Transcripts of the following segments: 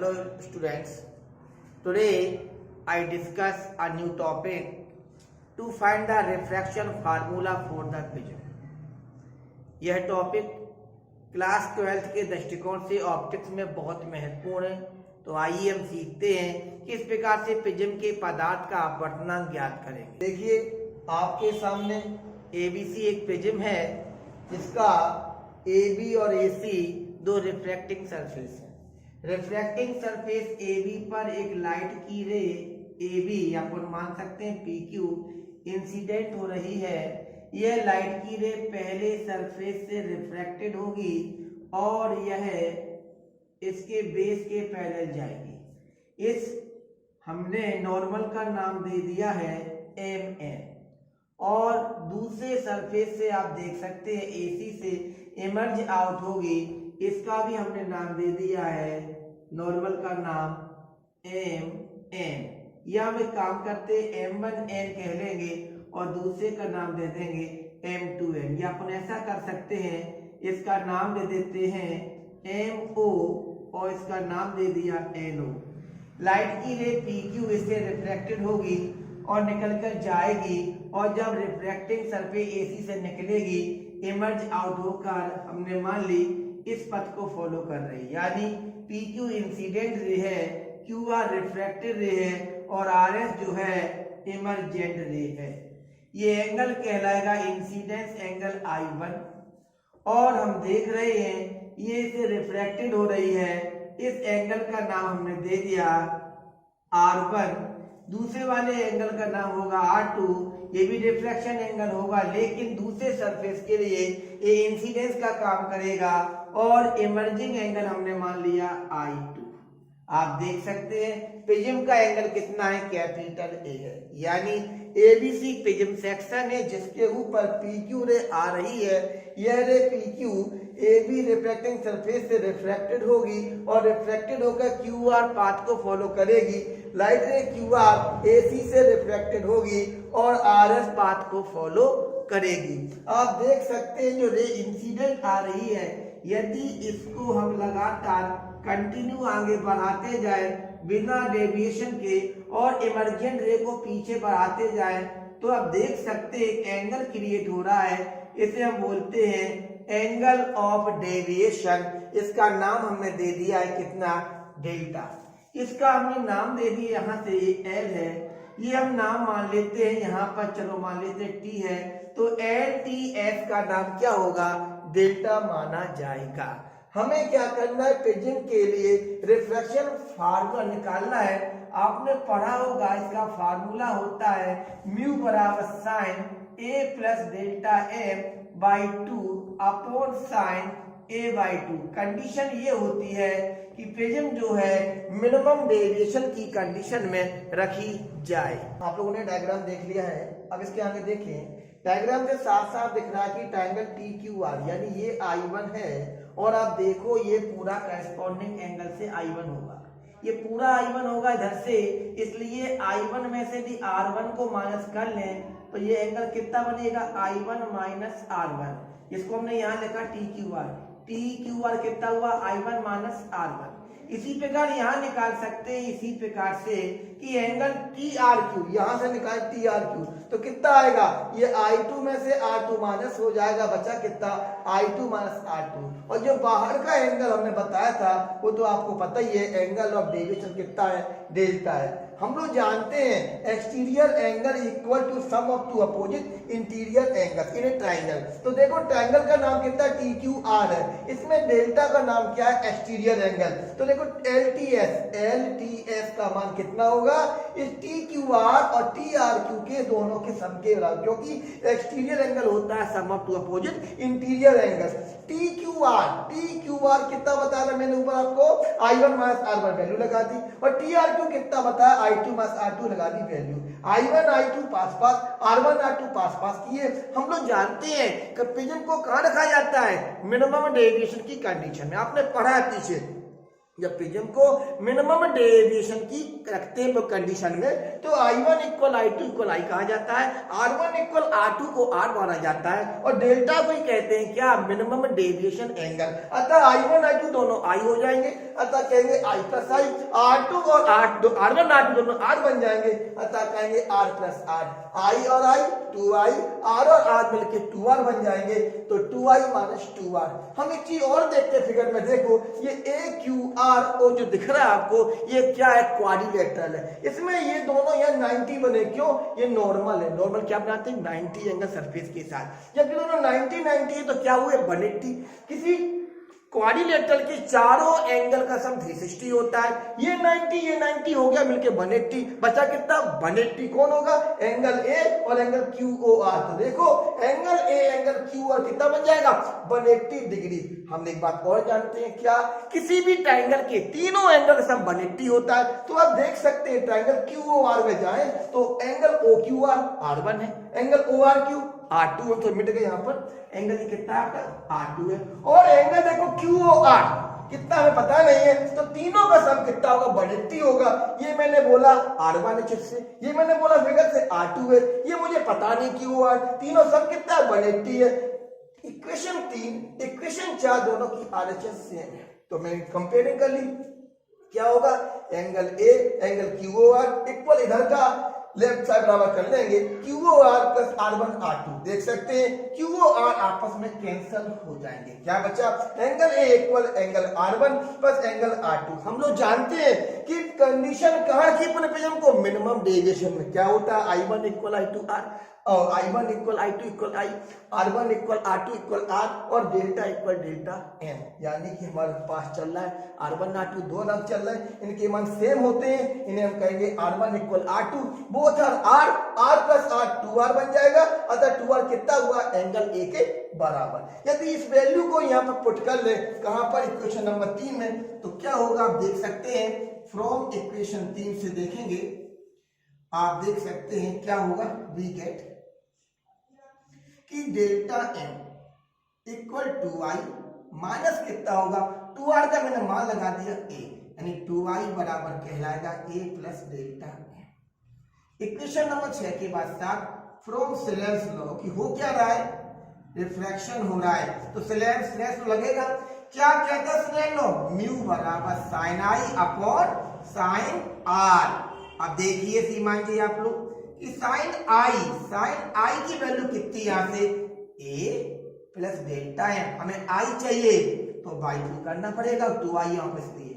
Hello students, today I discuss a new topic to find the refraction formula for the prism. यह topic class 12th के दृष्टिकोण से optics में बहुत महत्वपूर्ण है। तो आइए हम सीखते हैं किस प्रकार से प्रिज्म के पदार्थ का अपवर्तनांक ज्ञात करेंगे। देखिए आपके सामने ABC एक प्रिज्म है जिसका AB और AC दो रिफ्रैक्टिंग सरफेस है। रिफ्रैक्टिंग सरफेस AB पर एक लाइट की रे AB अपन मान सकते हैं PQ इंसिडेंट हो रही है। यह लाइट की रे पहले सरफेस से रिफ्रैक्टेड होगी और यह इसके बेस के पैरेलल जाएगी। इस हमने नॉर्मल का नाम दे दिया है MN और दूसरे सरफेस से आप देख सकते हैं AC से इमर्ज आउट होगी, इसका भी हमने नाम दे दिया है नॉर्मल का नाम MN। या हम एक काम करते M1N कह लेंगे और दूसरे का नाम दे देंगे M2N। या अपन ऐसा कर सकते हैं, इसका नाम दे देते हैं MO और इसका नाम दे दिया NO। लाइट की रे PQ इससे रिफ्रैक्टेड होगी और निकल कर जाएगी और जब रिफ्रैक्टिंग सरफेस AC से निकलेगी इमर्ज आउट होकर हमने मान ली इस पथ को फॉलो कर रही है, यानी PQ इंसिडेंट रे है, QR रिफ्रैक्टेड रे है और RS जो है इमर्जेंट रे है। ये एंगल कहलाएगा इंसिडेंस एंगल I1 और हम देख रहे हैं ये इसे रिफ्रैक्टेड हो रही है, इस एंगल का नाम हमने दे दिया R1। दूसरे वाले एंगल का नाम होगा R2, ये भी रिफ्रैक्शन एंगल होगा लेकिन दूसरे सरफेस के लिए ये इंसिडेंस का काम करेगा और इमर्जिंग एंगल हमने मान लिया I2। आप देख सकते हैं प्रिज्म का एंगल कितना है, कैपिटल A है, यानी ABC प्रिज्म सेक्शन है जिसके ऊपर PQ रे आ रही है। यह रे PQ AB रिफ्रैक्टिंग सरफेस से रिफ्रैक्टेड होगी और रिफ्रैक्टेड होकर QR पाथ को फॉलो करेगी। लाइट रे QR AC से रिफ्रैक्टेड होगी और RS पाथ को फॉलो करेगी। आप देख सकते हैं जो रे इंसिडेंट आ रही है, यदि इसको हम लगातार कंटिन्यू आगे बढ़ाते जाए बिना डेविएशन के और इमर्जेंट रे को पीछे बढ़ाते जाए तो आप देख सकते हैं एक एंगल क्रिएट हो रहा है, इसे हम बोलते हैं एंगल ऑफ डेविएशन। इसका नाम हमने दे दिया है कितना, डेल्टा। इसका हमने नाम दे दिया, यहाँ से L है, ये हम नाम मान लेते हैं, यहाँ पर चलो मान लेते हैं T है, तो LTS का नाम क्या होगा, डेल्टा माना जाएगा। हमें क्या करना है, प्रिज्म के लिए रिफ्रैक्शन फार्मूला निकालना है। आपने पढ़ा होगा इसका फार्मूला होता है म्यू बराबर sine A plus delta M by 2 upon sine A by 2। Condition ये होती है कि प्रिज्म जो है मिनिमम डेविएशन की कंडीशन में रखी जाए। आप लोगों ने डायग्राम देख लिया है, अब इसके आगे देखें। डायग्राम के साथ साथ दिख रहा है कि ट्रायंगल TQR यानी ये I1 है और आप देखो ये पूरा करस्पॉन्डिंग एंगल से I1 होगा, ये पूरा I1 होगा इधर से, इसलिए I1 में से भी R1 को माइनस कर लें तो ये एंगल कितना बनेगा, I1 माइनस R1। इसको हमने यहाँ लिखा TQR कितना हुआ, I1 माइनस R1। इसी प्रकार यहाँ निकाल सकते हैं इसी प्रकार से कि एंगल TRQ, यहाँ से निकाल TRQ तो कितना आएगा, ये I2 में से R2 माइनस हो जाएगा, बचा कितना I2 माइनस R2। और जो बाहर का एंगल हमने बताया था वो तो आपको पता ही है, एंगल ऑफ डेविएशन कितना है, डेल्टा है। हम लोग जानते हैं exterior angle equal to sum of two opposite interior angle in a triangle. तो देखो ट्रायंगल का नाम कितना TQR है, इसमें डेल्टा का नाम क्या है, एक्सटीरियर एंगल। तो देखो LTS का मान कितना होगा, इस TQR और TRQ के दोनों के सम के बराबर, क्योंकि एक्सटीरियर एंगल होता है sum of two opposite interior angle. TQR कितना बताया मैंने ऊपर आपको, I1 माइनस R1 वैल्यू लगा दी और TRQ कितना बताया, I2 माइनस R2 लगा दी वैल्यू। I1 I2 पास पास, R1 R2 पास पास किए। हम लोग जानते हैं कि प्रिज्म को कहाँ रखा जाता है, मिनिमम डेविएशन की कंडीशन में, आपने पढ़ा है पीछे। जब प्रिज्म को मिनिमम डेविएशन की रखते हैं कंडीशन में तो I1 equal I2 equal I कहा जाता है, R1 इक्वल R2 को R माना जाता है और डेल्टा को ही कहते हैं क्या, मिनिमम डेविएशन एंगल। अतः I1 I2 दोनों I हो जाएंगे, अतः कहेंगे I प्लस I, R2 और R1 R2 दोनों R बन जाएंगे, अतः कहेंगे R प्लस R, I और I 2I, R और R मिलके 2R बन जाएंगे, तो 2I माइनस 2R। हम एक चीज और देखते हैं फिगर में, देखो ये AQRO जो दिख रहा है आपको, ये क्या है, क्वाड्रिलेटरल है। इसमें ये दोनों यहाँ 90 बने, क्यों, ये नॉर्मल है। नॉर्मल क्या बनाते हैं, 90 एंगल सरफेस के साथ। जब ये दोनों 90 90 है तो क्या हुए, 180। किसी क्वाड्रिलेटरल के चारों एंगल का सम 360 होता है। ये 90 हो गया मिलके 180, बचा कितना, 180। कौन होगा, एंगल ए और एंगल QOR। तो देखो एंगल ए एंगल QOR कितना बन जाएगा, 180 डिग्री। हम एक बात और जानते हैं, क्या, किसी भी ट्रायंगल के तीनों एंगल का सम 180 होता है। तो आप देख सकते हैं ट्रायंगल QOR में जाए तो एंगल OQR R1 है, एंगल ORQ R2 तो मिट गए, यहाँ पर एंगल कितना है आपका, R2 है। और एंगल देखो QOR कितना हमें पता नहीं है, तो तीनों का सम कितना होगा, 180 होगा। ये मैंने बोला R1 है चित्र से, ये मैंने बोला फिगर से R2 है, ये मुझे पता नहीं QOR, तीनों सम कितना है, 180 है। इक्वेशन 3 इक्वेशन 4 दोनों की RHS सेम है, तो मैंने कंपेयरिंग कर ली। क्या होगा, angle A angle QOR equal, इधर का लेफ्ट साइड बराबर कर लेंगे, QOR प्लस R1 R2। देख सकते हैं QOR आपस में कैंसिल हो जाएंगे, क्या बचा, angle A equal angle R1 plus angle R2। हम लोग जानते हैं कि कंडीशन कहाँ की प्रिज्म को, मिनिमम डेविएशन में क्या होता है, I1 इक्वल I2 R और I1 equal I2 equal I, R1 equal R2 equal R और डेल्टा इक्वल डेल्टा M। यानी कि हमारे पास चल रहा है R1 R2 दो रंग चल रहे हैं, इनके मान सेम होते हैं, इन्हें हम कहेंगे R1 equal R2, both are R plus R 2R बन जाएगा। अतः 2R कितना हुआ, एंगल ए के बराबर। यदि इस वैल्यू को यहाँ पर पुट कर ले, कहां पर, इक्वेशन नंबर 3 में, तो क्या होगा, आप देख सकते हैं फ्रॉम इक्वेशन 3 से देखेंगे, आप देख सकते हैं क्या होगा, वी गेट कि delta M equal 2I minus कितना होगा, 2R का मैंने मान लगा दिया A, यानी 2I बराबर कहलाएगा A plus delta M। Equation number 6 के बाद 7 फ्रॉम सेलेन्स लॉ, कि हो क्या रहा है, रिफ्रैक्शन हो रहा है, तो सेलेन्स लॉ लगेगा। क्या कहता है सेलेन्स लॉ, म्यू बराबर sine I upon sine R। अब देखिए सीमान जी आप लोग कि साइन I की वैल्यू कितनी, यहां से A प्लस डेल्टा M, हमें I चाहिए तो बाई 2 करना पड़ेगा, 2I यहाँ पे इसलिए,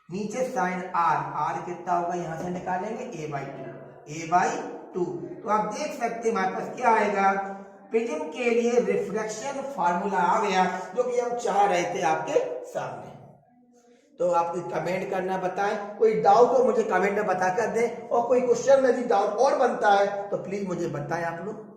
नीचे साइन R कितना होगा, यहां से निकालेंगे A बाई 2। तो आप देख सकते हैं हमारे पास क्या आएगा, प्रिज्म के लिए रिफ्रैक्शन फार्मूला आ गया, जो कि हम चाह रहे थे आपके सामने। तो आप कमेंट करना बताएं, कोई डाउट हो मुझे कमेंट में बता कर दें, और कोई क्वेश्चन में भी डाउट और बनता है तो प्लीज मुझे बताएं आप लोग।